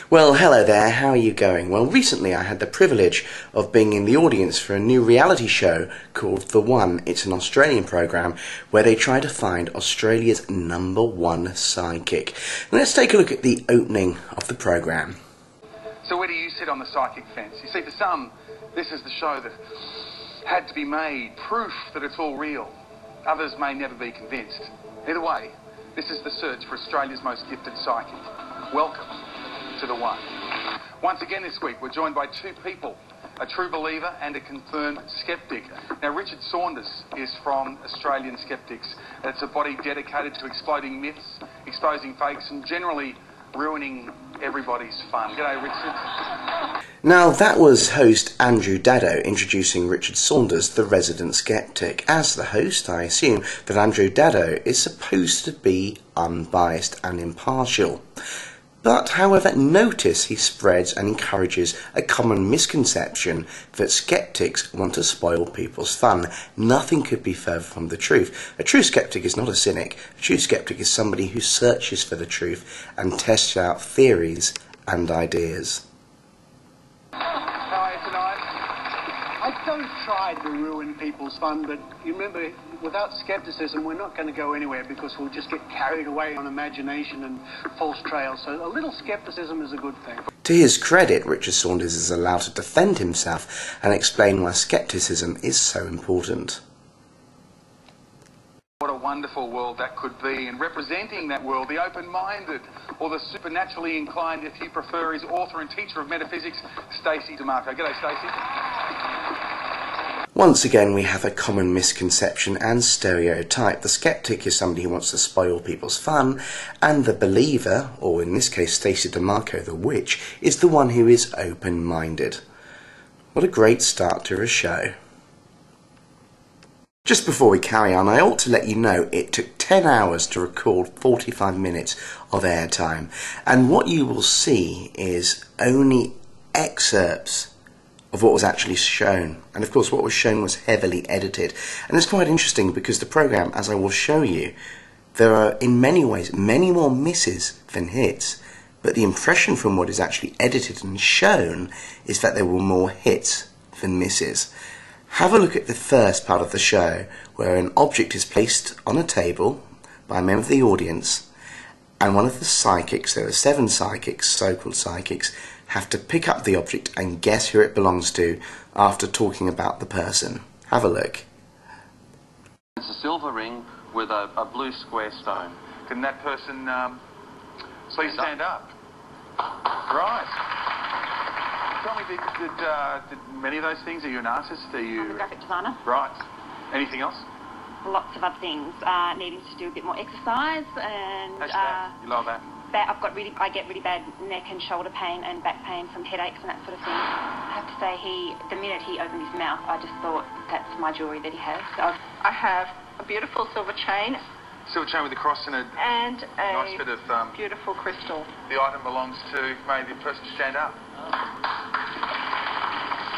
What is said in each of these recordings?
Well, hello there, how are you going? Well, recently I had the privilege of being in the audience for a new reality show called The One. It's an Australian programme where they try to find Australia's #1 psychic. Let's take a look at the opening of the programme. So where do you sit on the psychic fence? You see, for some, this is the show that had to be made, proof that it's all real. Others may never be convinced. Either way, this is the search for Australia's most gifted psychic. Welcome to The One. Once again this week, we're joined by two people, a true believer and a confirmed skeptic. Now, Richard Saunders is from Australian Skeptics. It's a body dedicated to exploding myths, exposing fakes, and generally ruining everybody's fun. G'day, Richard. Now, that was host Andrew Daddo introducing Richard Saunders, the resident skeptic. As the host, I assume that Andrew Daddo is supposed to be unbiased and impartial. But, however, notice he spreads and encourages a common misconception that skeptics want to spoil people's fun. Nothing could be further from the truth. A true skeptic is not a cynic. A true skeptic is somebody who searches for the truth and tests out theories and ideas. How are you tonight? I don't try to ruin people's fun, but you remember, without skepticism, we're not going to go anywhere because we'll just get carried away on imagination and false trails. So a little skepticism is a good thing. To his credit, Richard Saunders is allowed to defend himself and explain why skepticism is so important. What a wonderful world that could be, and representing that world, the open-minded, or the supernaturally inclined, if you prefer, is author and teacher of metaphysics, Stacey DeMarco. G'day, Stacey. Once again, we have a common misconception and stereotype. The skeptic is somebody who wants to spoil people's fun, and the believer, or in this case Stacey DeMarco, the witch, is the one who is open-minded. What a great start to a show. Just before we carry on, I ought to let you know it took 10 hours to record 45 minutes of airtime, and what you will see is only excerpts of what was actually shown. And of course what was shown was heavily edited. And it's quite interesting because the programme, as I will show you, there are in many ways many more misses than hits, but the impression from what is actually edited and shown is that there were more hits than misses. Have a look at the first part of the show where an object is placed on a table by a member of the audience, and one of the psychics, there are 7 psychics, so-called psychics, have to pick up the object and guess who it belongs to after talking about the person. Have a look. It's a silver ring with a blue square stone. Can that person please stand up? Right. Tell me, did many of those things, are you an artist? Are you... I'm a graphic designer. Right. Anything else? Lots of other things. Needing to do a bit more exercise and... How's that? You love that? I get really bad neck and shoulder pain and back pain from headaches and that sort of thing. I have to say, the minute he opened his mouth, I just thought, that's my jewellery that he has. So I have a beautiful silver chain Silver chain with a cross and a nice bit of... beautiful crystal. The item belongs to, maybe the person stand up.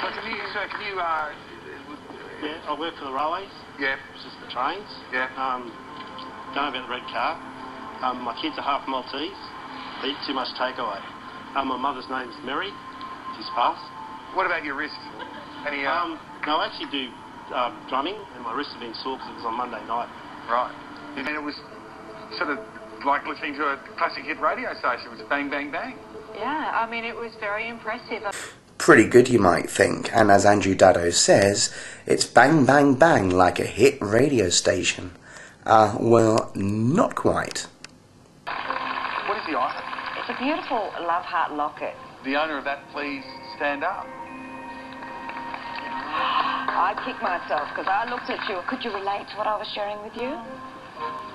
So can you... Yeah, I work for the railways. Yeah. Which is the trains. Yeah. Don't know about the red car. My kids are half Maltese. They eat too much takeaway. My mother's name's Mary. She's passed. What about your wrist? Any... No, I actually do drumming, and my wrist has been sore because it was on Monday night. Right. And it was sort of like listening to a classic hit radio station. It was bang, bang, bang. Yeah, I mean, it was very impressive. Pretty good, you might think, and as Andrew Daddo says, it's bang, bang, bang like a hit radio station. Well, not quite. What is the item? it's a beautiful love heart locket. The owner of that, please stand up. I kicked myself because I looked at you. Could you relate to what I was sharing with you?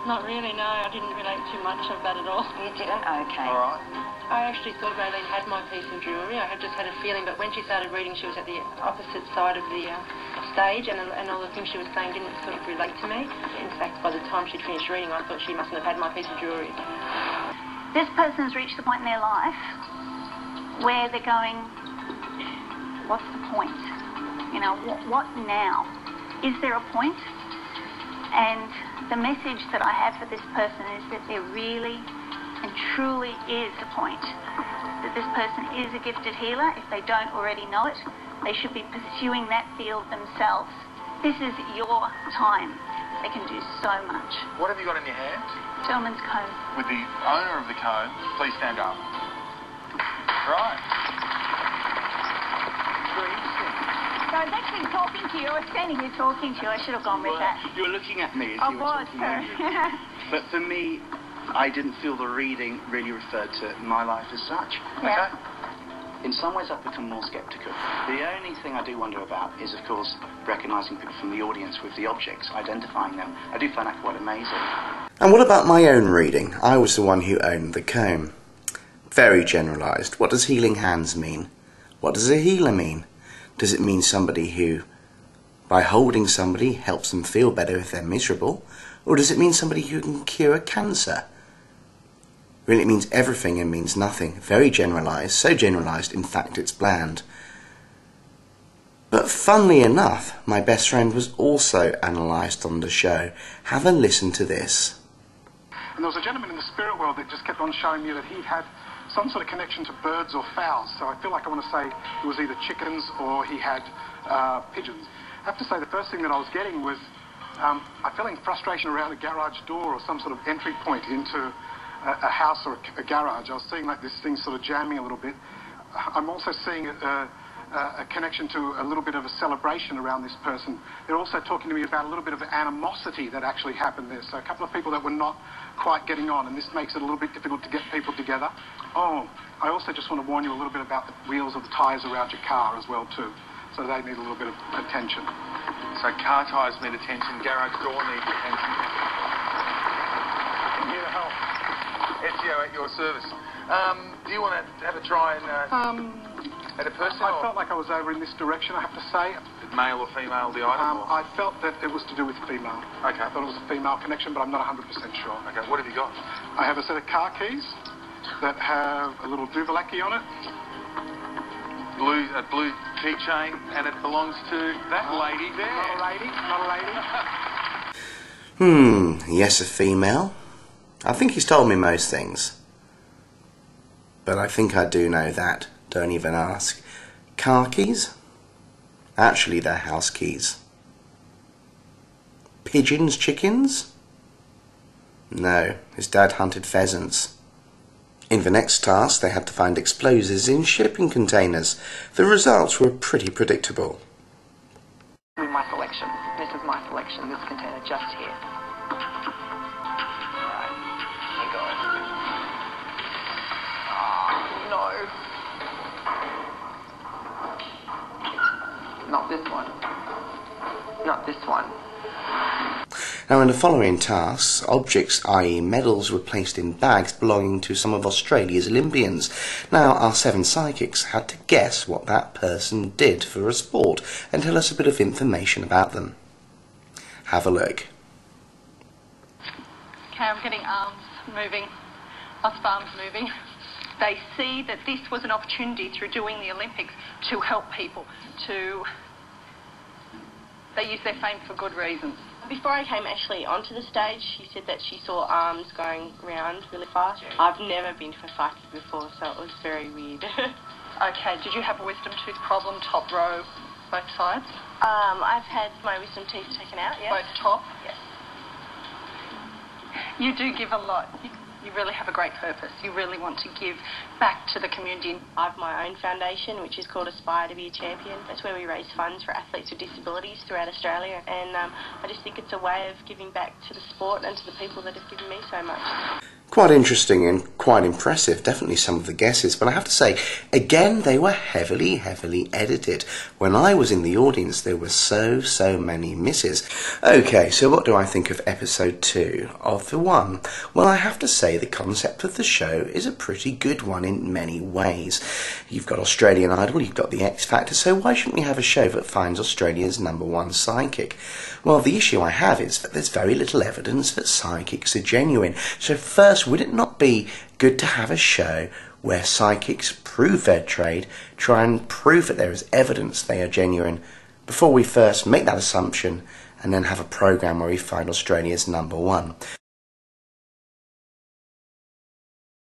Not really, no. I didn't relate too much of that at all. You didn't? Okay. All right. I actually thought Raylene had my piece of jewellery. I had just had a feeling, but when she started reading, she was at the opposite side of the stage, and all the things she was saying didn't sort of relate to me. In fact, by the time she'd finished reading, I thought she mustn't have had my piece of jewellery. This person's reached the point in their life where they're going, what's the point? You know, what now? Is there a point? And the message that I have for this person is that they're really and truly is a point that this person is a gifted healer, if they don't already know it, they should be pursuing that field themselves. This is your time. They can do so much. What have you got in your hand? Gentleman's comb. With the owner of the comb, please stand up. Right. Very interesting. So I was actually talking to you. I was standing here talking to you. I should have gone with that. You were looking at me as I you were was, talking. sir. weren't you? But for me, I didn't feel the reading really referred to my life as such. Yeah. Okay? In some ways, I've become more sceptical. The only thing I do wonder about is, of course, recognising people from the audience with the objects, identifying them. I do find that quite amazing. And what about my own reading? I was the one who owned the comb. Very generalised. What does healing hands mean? What does a healer mean? Does it mean somebody who, by holding somebody, helps them feel better if they're miserable? Or does it mean somebody who can cure cancer? Really, it means everything and means nothing. Very generalised, so generalised, in fact, it's bland. But funnily enough, my best friend was also analysed on the show. Have a listen to this. And there was a gentleman in the spirit world that just kept on showing me that he had some sort of connection to birds or fowls. So I feel like I want to say it was either chickens or he had pigeons. I have to say the first thing that I was getting was I'm feeling frustration around a garage door or some sort of entry point into a house or a garage. I was seeing like this thing sort of jamming a little bit. I'm also seeing a connection to a little bit of a celebration around this person. They're also talking to me about a little bit of animosity that actually happened there. So a couple of people that were not quite getting on, and this makes it a little bit difficult to get people together. Oh, I also just want to warn you a little bit about the wheels of the tyres around your car as well too. So they need a little bit of attention. So car tyres need attention, garage door needs attention. I'm here to help. Ezio at your service. Do you want to have a try and at a person? I felt like I was over in this direction, I have to say. Male or female, the item? I felt that it was to do with female. Okay. I thought it was a female connection, but I'm not 100% sure. Okay, what have you got? I have a set of car keys that have a little Duvalaki on it. A blue keychain, and it belongs to that lady there. Not a lady. Yes, a female. I think he's told me most things. But I think I do know that. Don't even ask. Car keys? Actually, they're house keys. Pigeons, chickens? No, his dad hunted pheasants. In the next task, they had to find explosives in shipping containers. The results were pretty predictable. My selection. This is my selection, this container just here. Not this one. Not this one. Now in the following tasks, objects, i.e. medals, were placed in bags belonging to some of Australia's Olympians. Now our 7 psychics had to guess what that person did for a sport and tell us a bit of information about them. Have a look. Okay, I'm getting arms moving, lots of arms moving. They see that this was an opportunity through doing the Olympics to help people, they use their fame for good reasons. Before I came actually onto the stage, she said that she saw arms going round really fast. I've never been to a psychic before, so it was very weird. Okay, did you have a wisdom tooth problem, top row, both sides? I've had my wisdom teeth taken out, yes. Both top? Yes. You do give a lot. You really have a great purpose. You really want to give back to the community. I have my own foundation, which is called Aspire to be a Champion. That's where we raise funds for athletes with disabilities throughout Australia. And I just think it's a way of giving back to the sport and to the people that have given me so much. Quite interesting and quite impressive, definitely some of the guesses, but I have to say, again, they were heavily edited. When I was in the audience, there were so many misses. Okay, so what do I think of episode 2 of The One? Well, I have to say the concept of the show is a pretty good one in many ways. You've got Australian Idol, you've got the X Factor, so why shouldn't we have a show that finds Australia's #1 psychic? Well, the issue I have is that there's very little evidence that psychics are genuine. So first, would it not be good to have a show where psychics prove their trade, try and prove that there is evidence they are genuine, before we first make that assumption and then have a programme where we find Australia's #1?